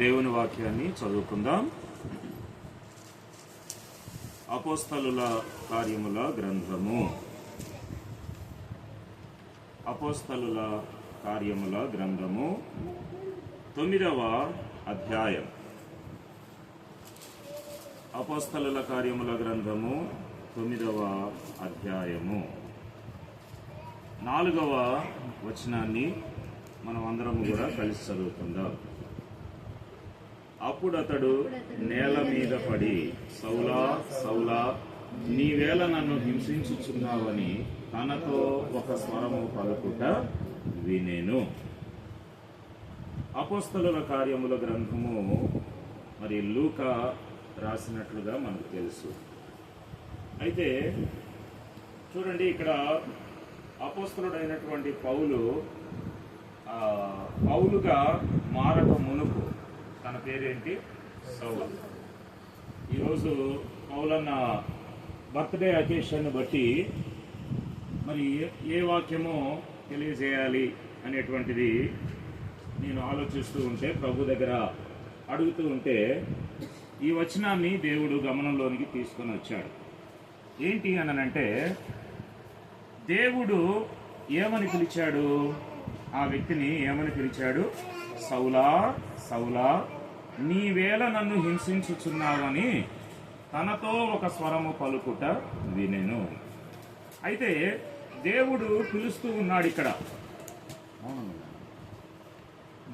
దేవుని వాక్యాన్ని చదువుకుందాం. అపోస్తలుల కార్యముల గ్రంథము. అపోస్తలుల కార్యముల గ్రంథము 9వ అధ్యాయం. అపోస్తలుల కార్యముల గ్రంథము 9వ అధ్యాయము 4వ వచనాన్ని మనం అందరం కూడా కలిసి చదువుకుందాం. అప్పుడు అతడు నేల మీద పడి, సౌలా సౌలా, నీవేళ నన్ను హింసించుచున్నావని తనతో ఒక స్వరము పలుకుట వినెను. అపోస్తలుల కార్యముల గ్రంథము మరి లూకా రాసినట్లుగా మనకు తెలుసు. అయితే చూడండి, ఇక్కడ అపోస్తలుడైనటువంటి పౌలుగా మారక మునుపు తన పేరేంటి? సౌలు. ఈరోజు పౌలన్న బర్త్డే అకేషన్ బట్టి మరి ఏ వాక్యమో తెలియజేయాలి అనేటువంటిది నేను ఆలోచిస్తూ ఉంటే, ప్రభు దగ్గర అడుగుతూ ఉంటే, ఈ వచనాన్ని దేవుడు గమనంలోనికి తీసుకొని వచ్చాడు. ఏంటి అనంటే, దేవుడు ఏమని పిలిచాడు? ఆ వ్యక్తిని ఏమని పిలిచాడు? సౌలా సౌలా, నీవేళ నన్ను హింసించుచున్నావని తనతో ఒక స్వరము పలుకుట వినెను. అయితే దేవుడు పిలుస్తూ ఉన్నాడు. ఇక్కడ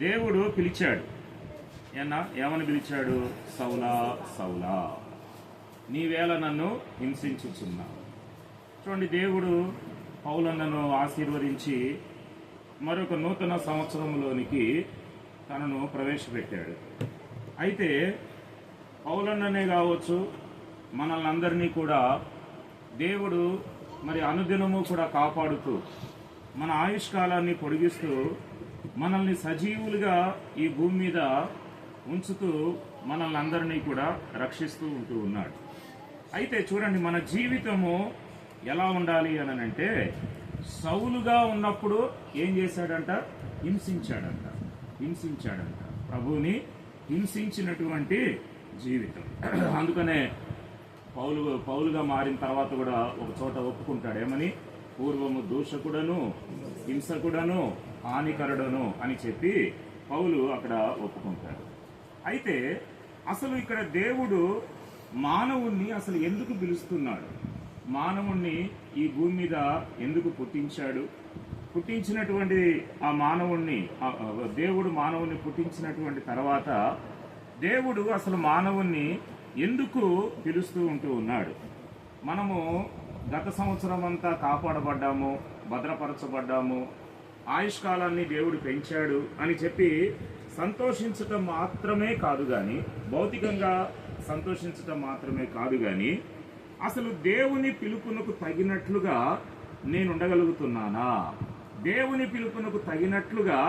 దేవుడు పిలిచాడు. ఏమని పిలిచాడు? సౌలా సౌలా, నీవేళ నన్ను హింసించుచున్నావు. చూడండి, దేవుడు పౌలన్నను ఆశీర్వదించి మరొక నూతన సంవత్సరంలోనికి తనను ప్రవేశపెట్టాడు. అయితే పౌలన్ననే కావచ్చు, మనల్ని అందరినీ కూడా దేవుడు మరి అనుదినము కూడా కాపాడుతూ, మన ఆయుష్కాలాన్ని పొడిగిస్తూ, మనల్ని సజీవులుగా ఈ భూమి మీద ఉంచుతూ, మనల్ని అందరినీ కూడా రక్షిస్తూ ఉంటూ ఉన్నాడు. అయితే చూడండి, మన జీవితము ఎలా ఉండాలి అనంటే, సౌలుగా ఉన్నప్పుడు ఏం చేశాడంట? హింసించాడంట. ప్రభువుని హింసించినటువంటి జీవితం. అందుకనే పౌలుగా మారిన తర్వాత కూడా ఒక చోట ఒప్పుకుంటాడు. ఏమని? పూర్వము దూషకుడను, హింసకుడను, హానికరుడను అని చెప్పి పౌలు అక్కడ ఒప్పుకుంటాడు. అయితే అసలు ఇక్కడ దేవుడు మానవుణ్ణి అసలు ఎందుకు పిలుస్తున్నాడు? మానవుణ్ణి ఈ భూమి మీద ఎందుకు పుట్టించాడు? పుట్టించినటువంటి ఆ మానవుణ్ణి, దేవుడు మానవుణ్ణి పుట్టించినటువంటి తర్వాత దేవుడు అసలు మానవుణ్ణి ఎందుకు పిలుస్తూ ఉంటూ ఉన్నాడు? మనము గత సంవత్సరం అంతా కాపాడబడ్డాము, భద్రపరచబడ్డాము, ఆయుష్కాలాన్ని దేవుడు పెంచాడు అని చెప్పి సంతోషించటం మాత్రమే కాదు కానీ, భౌతికంగా సంతోషించటం మాత్రమే కాదు కానీ, అసలు దేవుని పిలుపునకు తగినట్లుగా నేను ఉండగలుగుతున్నానా? దేవుని పిలుపునకు తగినట్లుగా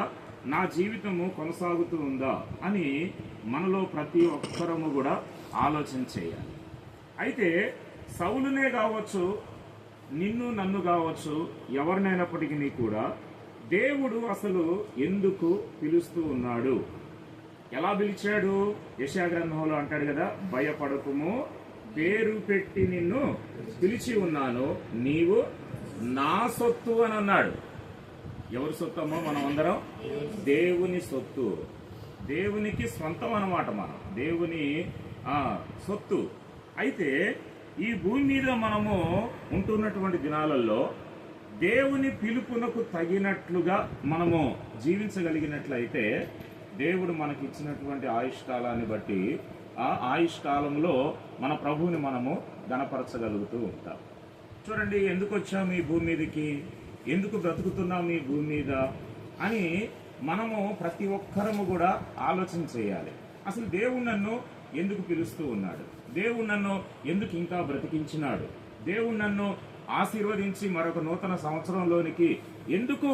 నా జీవితము కొనసాగుతూ ఉందా అని మనలో ప్రతి ఒక్కరము కూడా ఆలోచన చేయాలి. అయితే సౌలునే కావచ్చు, నిన్ను నన్ను కావచ్చు, ఎవరినైనప్పటికీ కూడా దేవుడు అసలు ఎందుకు పిలుస్తూ ఉన్నాడు? ఎలా పిలిచాడు? యెషయా గ్రంథంలో అంటాడు కదా, భయపడకుము, పేరు పెట్టి నిన్ను పిలిచి ఉన్నాను, నీవు నా సొత్తు అని అన్నాడు. ఎవరి సొత్తమ్మో? మనం అందరం దేవుని సొత్తు. దేవునికి స్వంతం అన్నమాట. మనం దేవుని సొత్తు. అయితే ఈ భూమి మీద మనము ఉంటున్నటువంటి దినాలలో దేవుని పిలుపునకు తగినట్లుగా మనము జీవించగలిగినట్లయితే, దేవుడు మనకి ఇచ్చినటువంటి ఆయుష్కాలాన్ని బట్టి ఆ ఆయుష్కాలంలో మన ప్రభువుని మనము గణపరచగలుగుతూ ఉంటాం. చూడండి, ఎందుకు వచ్చాము ఈ భూమి మీదకి, ఎందుకు బ్రతుకుతున్నాము ఈ భూమి మీద అని మనము ప్రతి ఒక్కరము కూడా ఆలోచన చేయాలి. అసలు దేవుడు నన్ను ఎందుకు పిలుస్తూ ఉన్నాడు? దేవుడు నన్ను ఎందుకు ఇంకా బ్రతికించినాడు? దేవుడు నన్ను ఆశీర్వదించి మరొక నూతన సంవత్సరంలోనికి ఎందుకు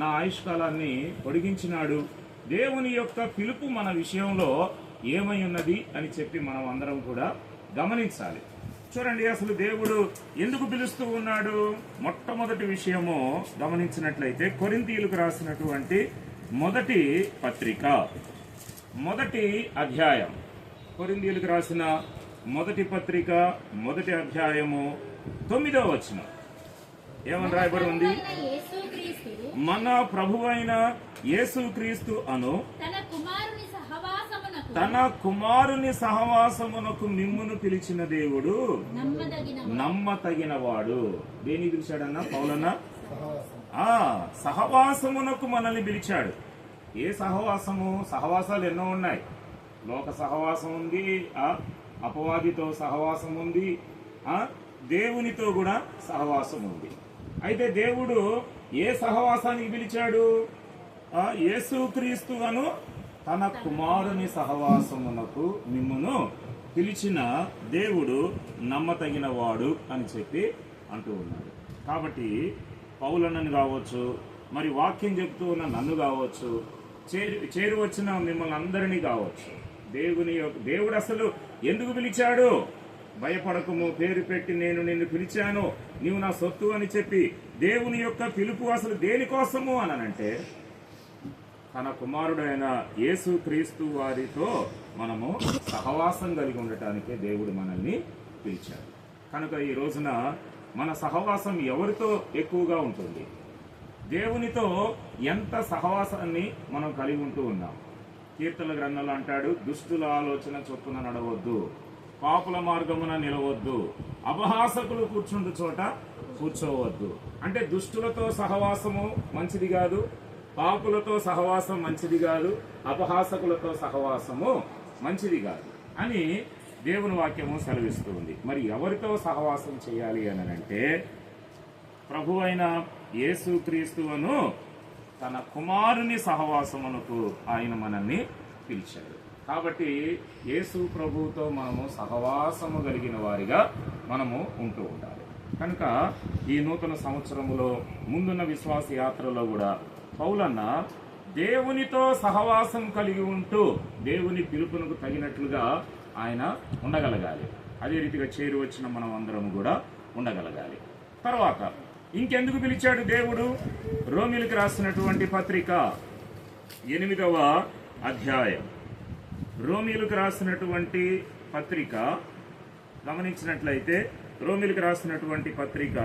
నా ఆయుష్కాలాన్ని పొడిగించినాడు? దేవుని యొక్క పిలుపు మన విషయంలో ఏమై ఉన్నది అని చెప్పి మనం అందరం కూడా గమనించాలి. చూడండి, అసలు దేవుడు ఎందుకు పిలుస్తూ ఉన్నాడు? మొట్టమొదటి విషయము గమనించినట్లయితే, కొరింథీయులకు రాసినటువంటి మొదటి పత్రిక మొదటి అధ్యాయం, కొరింథీయులకు రాసిన మొదటి పత్రిక మొదటి అధ్యాయము 9వ వచనం ఏమని రాయబడి ఉంది? మన ప్రభువైన యేసుక్రీస్తు అను తన కుమారుని సహవాసమునకు మిమ్మును పిలిచిన దేవుడు నమ్మతగినవాడు. దేని పిలిచాడన్నా? పౌలన్న సహవాసమునకు మనల్ని పిలిచాడు. ఏ సహవాసము? సహవాసాలు ఎన్నో ఉన్నాయి. లోక సహవాసం ఉంది, అపవాదితో సహవాసం ఉంది, దేవునితో కూడా సహవాసం ఉంది. అయితే దేవుడు ఏ సహవాసానికి పిలిచాడు? యేసుక్రీస్తు అను తన కుమారుని సహవాసమునకు మిమ్మును పిలిచిన దేవుడు నమ్మతగిన వాడు అని చెప్పి అంటూ ఉన్నాడు. కాబట్టి పౌలన్నను కావచ్చు, మరి వాక్యం చెప్తూ ఉన్న నన్ను కావచ్చు, చేరి వచ్చిన మిమ్మల్ని అందరినీ కావచ్చు, దేవుడు అసలు ఎందుకు పిలిచాడు? భయపడకము, పేరు పెట్టి నేను నిన్ను పిలిచాను, నీవు నా సొత్తు అని చెప్పి దేవుని యొక్క పిలుపు అసలు దేనికోసము అనంటే తన కుమారుడైన యేసుక్రీస్తు వారితో మనము సహవాసం కలిగి ఉండటానికే దేవుడు మనల్ని పిలిచాడు. కనుక ఈ రోజున మన సహవాసం ఎవరితో ఎక్కువగా ఉంటుంది? దేవునితో ఎంత సహవాసాన్ని మనం కలిగి ఉంటూ ఉన్నాం? కీర్తన గ్రంథంలో అంటాడు, దుష్టుల ఆలోచన చొప్పున నడవద్దు, పాపుల మార్గమున నిలవద్దు, అపహాసకులు కూర్చుండు చోట కూర్చోవద్దు. అంటే దుష్టులతో సహవాసము మంచిది కాదు, పాపులతో సహవాసం మంచిది కాదు, అపహాసకులతో సహవాసము మంచిది కాదు అని దేవుని వాక్యము సెలవిస్తూ ఉంది. మరి ఎవరితో సహవాసం చేయాలి అని అంటే ప్రభువైన యేసుక్రీస్తువును తన కుమారుని సహవాసమునకు ఆయన మనల్ని పిలిచాడు. కాబట్టి యేసు ప్రభువుతో మనము సహవాసము కలిగిన వారిగా మనము ఉంటూ ఉండాలి. కనుక ఈ నూతన సంవత్సరములో ముందున్న విశ్వాస యాత్రలో కూడా పౌలన్న దేవునితో సహవాసం కలిగి ఉంటూ దేవుని పిలుపునకు తగినట్లుగా ఆయన ఉండగలగాలి. అదే రీతిగా చేరి వచ్చిన మనం అందరం కూడా ఉండగలగాలి. తర్వాత ఇంకెందుకు పిలిచాడు దేవుడు? రోమీయులకు రాసినటువంటి పత్రిక 8వ అధ్యాయం, రోమీయులకు రాసినటువంటి పత్రిక గమనించినట్లయితే రోమీయులకు రాసినటువంటి పత్రిక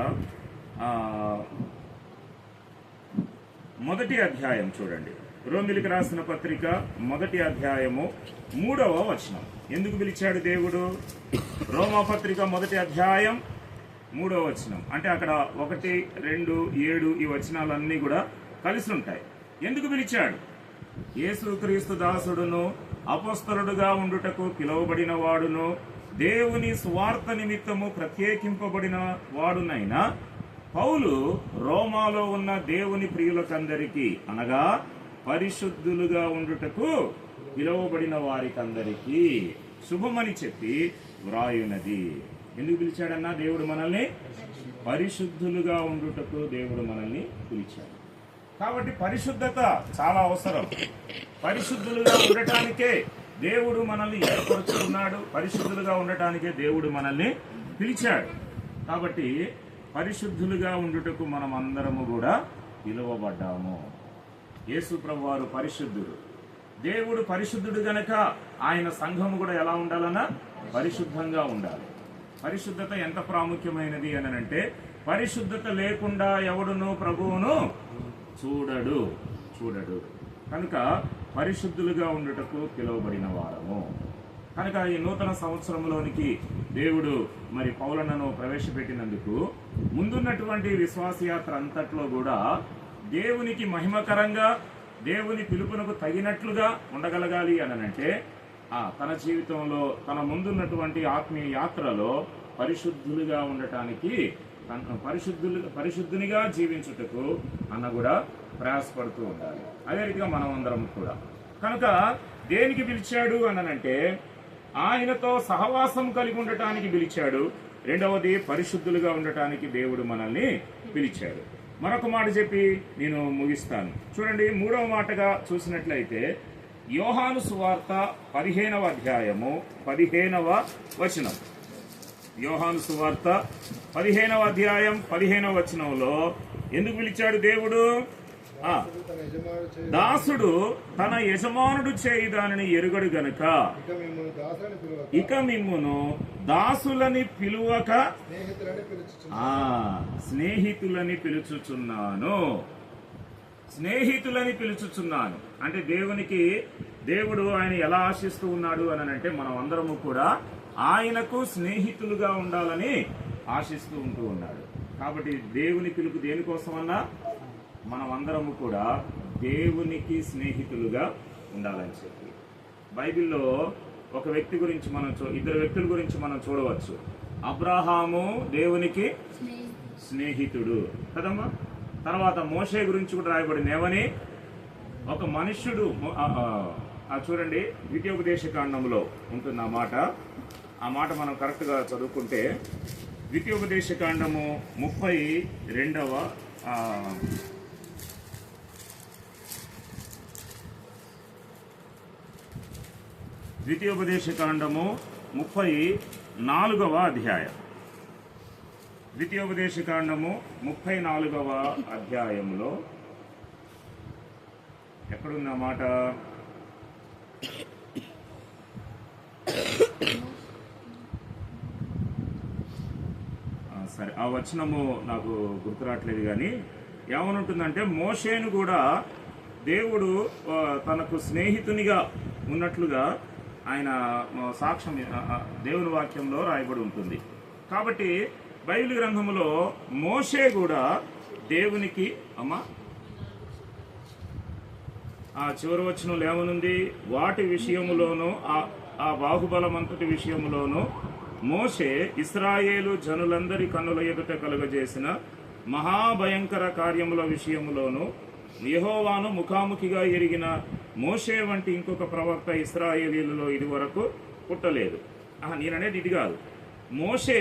మొదటి అధ్యాయం చూడండి. రోమీయులకు రాసిన పత్రిక మొదటి అధ్యాయము 3వ వచనం. ఎందుకు పిలిచాడు దేవుడు? రోమా పత్రిక మొదటి అధ్యాయం 3వ వచనం అంటే అక్కడ 1, 2, 7 ఈ వచనాలన్నీ కూడా కలిసి ఉంటాయి. ఎందుకు పిలిచాడు? యేసుక్రీస్తు దాసుడును అపొస్తలుడుగా ఉండుటకు పిలువబడిన వాడును దేవుని స్వార్థ నిమిత్తము ప్రత్యేకింపబడిన వాడునైనా పౌలు రోమాలో ఉన్న దేవుని ప్రియులకందరికీ అనగా పరిశుద్ధులుగా ఉండుటకు పిలువబడిన వారికందరికీ శుభమని చెప్పి వ్రాయునది. ఎందుకు పిలిచాడన్నా దేవుడు మనల్ని? పరిశుద్ధులుగా ఉండుటకు దేవుడు మనల్ని పిలిచాడు. కాబట్టి పరిశుద్ధత చాలా అవసరం. పరిశుద్ధులుగా ఉండటానికే దేవుడు మనల్ని ఏర్పరుచుకున్నాడు, పరిశుద్ధులుగా ఉండటానికే దేవుడు మనల్ని పిలిచాడు. కాబట్టి పరిశుద్ధులుగా ఉండుటకు మనం అందరము కూడా పిలువబడ్డాము. యేసు ప్రభువారు పరిశుద్ధుడు, దేవుడు పరిశుద్ధుడు గనక ఆయన సంఘము కూడా ఎలా ఉండాలన్నా? పరిశుద్ధంగా ఉండాలి. పరిశుద్ధత ఎంత ప్రాముఖ్యమైనది అని అంటే పరిశుద్ధత లేకుండా ఎవడును ప్రభువును చూడడు. కనుక పరిశుద్ధులుగా ఉండుటకు పిలువబడిన వారము. కనుక ఈ నూతన సంవత్సరంలోనికి దేవుడు మరి పౌలన్నను ప్రవేశపెట్టినందుకు ముందున్నటువంటి విశ్వాసయాత్ర అంతట్లో కూడా దేవునికి మహిమకరంగా దేవుని పిలుపునకు తగినట్లుగా ఉండగలగాలి అనంటే తన జీవితంలో తన ముందున్నటువంటి ఆత్మీయ యాత్రలో పరిశుద్ధులుగా ఉండటానికి పరిశుద్ధునిగా జీవించుటకు అన్న కూడా ప్రయాసపడుతూ ఉండాలి. అదే రీతిగా మనం అందరం కూడా. కనుక దేనికి పిలిచాడు అనంటే ఆయనతో సహవాసం కలిగి ఉండటానికి పిలిచాడు. రెండవది పరిశుద్ధులుగా ఉండటానికి దేవుడు మనల్ని పిలిచాడు. మరొక మాట చెప్పి నేను ముగిస్తాను. చూడండి, 3వ మాటగా చూసినట్లయితే యోహాను సువార్త 15వ అధ్యాయము 15వ వచనం. యోహాను సువార్త 15వ అధ్యాయం 15వ వచనంలో ఎందుకు పిలిచాడు దేవుడు? దాసుడు తన యజమానుడు చేయి దానిని ఎరుగడు గనుక ఇక మిమ్మును దాసులని పిలువక స్నేహితులని పిలుచుచున్నాను. స్నేహితులని పిలుచుచున్నాను అంటే దేవుడు ఆయన ఎలా ఆశిస్తూ ఉన్నాడు అని అంటే మనం అందరము కూడా ఆయనకు స్నేహితులుగా ఉండాలని ఆశిస్తూ ఉంటూ ఉన్నాడు. కాబట్టి దేవుని పిలుపు దేనికోసమన్నా మనం అందరము కూడా దేవునికి స్నేహితులుగా ఉండాలని చెప్పి బైబిల్లో ఒక వ్యక్తి గురించి మనం ఇద్దరు వ్యక్తుల గురించి మనం చూడవచ్చు. అబ్రహాము దేవునికి స్నేహితుడు కదమ్మా. తర్వాత మోషే గురించి కూడా రాయబడింది ఏమని, ఒక మనుష్యుడు చూడండి ద్వితీయోపదేశకాండంలో ఉంటుంది ఆ మాట మనం కరెక్ట్గా చదువుకుంటే ద్వితీయోపదేశకాండము 32వ ద్వితీయోపదేశకాండము 34వ అధ్యాయం. ద్వితీయోపదేశకాండము 34వ అధ్యాయంలో ఎక్కడున్న మాట, సరే ఆ వచనము నాకు గుర్తురావట్లేదు కానీ ఏమనుంటుందంటే మోషేను కూడా దేవుడు తనకు స్నేహితునిగా ఉన్నట్లుగా ఆయన సాక్ష్యం దేవుని వాక్యంలో రాయబడి ఉంటుంది. కాబట్టి బైబిల్ గ్రంథంలో మోషే కూడా దేవునికి ఆ చివరి వచనంలో ఏమనుంది, వాటి విషయములోను ఆ బాహుబలమంతటి విషయములోను మోషే ఇశ్రాయేలు జనులందరి కన్నుల ఎదుట కలుగజేసిన మహాభయంకర కార్యముల విషయములోను యెహోవాను ముఖాముఖిగా ఎరిగిన మోషే వంటి ఇంకొక ప్రవక్త ఇశ్రాయేలీలలో ఇది వరకు పుట్టలేదు. నేననేది ఇది కాదు. మోషే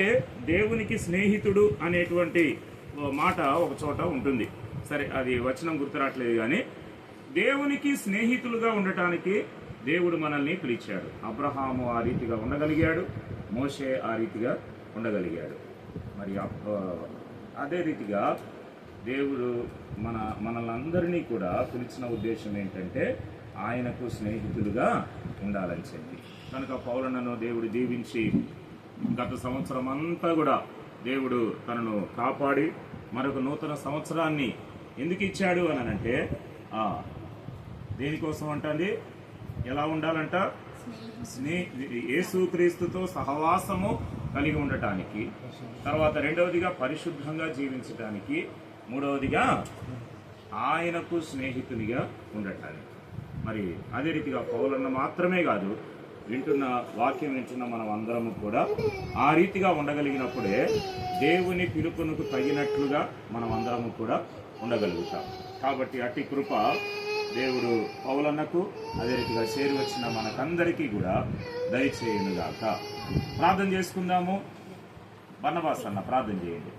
దేవునికి స్నేహితుడు అనేటువంటి మాట ఒక చోట ఉంటుంది. సరే అది వచనం గుర్తురాట్లేదు కానీ దేవునికి స్నేహితులుగా ఉండటానికి దేవుడు మనల్ని పిలిచాడు. అబ్రహాము ఆ రీతిగా ఉండగలిగాడు, మోషే ఆ రీతిగా ఉండగలిగాడు. మరి అదే రీతిగా దేవుడు మనల్ని అందరినీ కూడా పిలిచిన ఉద్దేశం ఏంటంటే ఆయనకు స్నేహితులుగా ఉండాలని చెప్పి. కనుక పౌలన్నను దేవుడు దీవించి గత సంవత్సరం అంతా కూడా దేవుడు తనను కాపాడి మరొక నూతన సంవత్సరాన్ని ఎందుకు ఇచ్చాడు అని అంటే దేనికోసం అంటుంది, ఎలా ఉండాలంట, యేసుక్రీస్తుతో సహవాసము కలిగి ఉండటానికి, తర్వాత రెండవదిగా పరిశుద్ధంగా జీవించటానికి, మూడవదిగా ఆయనకు స్నేహితునిగా ఉండటానికి. మరి అదే రీతిగా పౌలన్న మాత్రమే కాదు, వాక్యం వింటున్న మనం అందరము కూడా ఆ రీతిగా ఉండగలిగినప్పుడే దేవుని పిలుపునకు తగినట్లుగా మనం అందరము కూడా ఉండగలుగుతాం. కాబట్టి అట్టి కృప దేవుడు పౌలన్నకు అదే రీతిగా చేరి వచ్చిన మనకందరికీ కూడా దయచేయునుగాక. ప్రార్థన చేసుకుందాము. బర్నబాస్ అన్న ప్రార్థన చేయండి.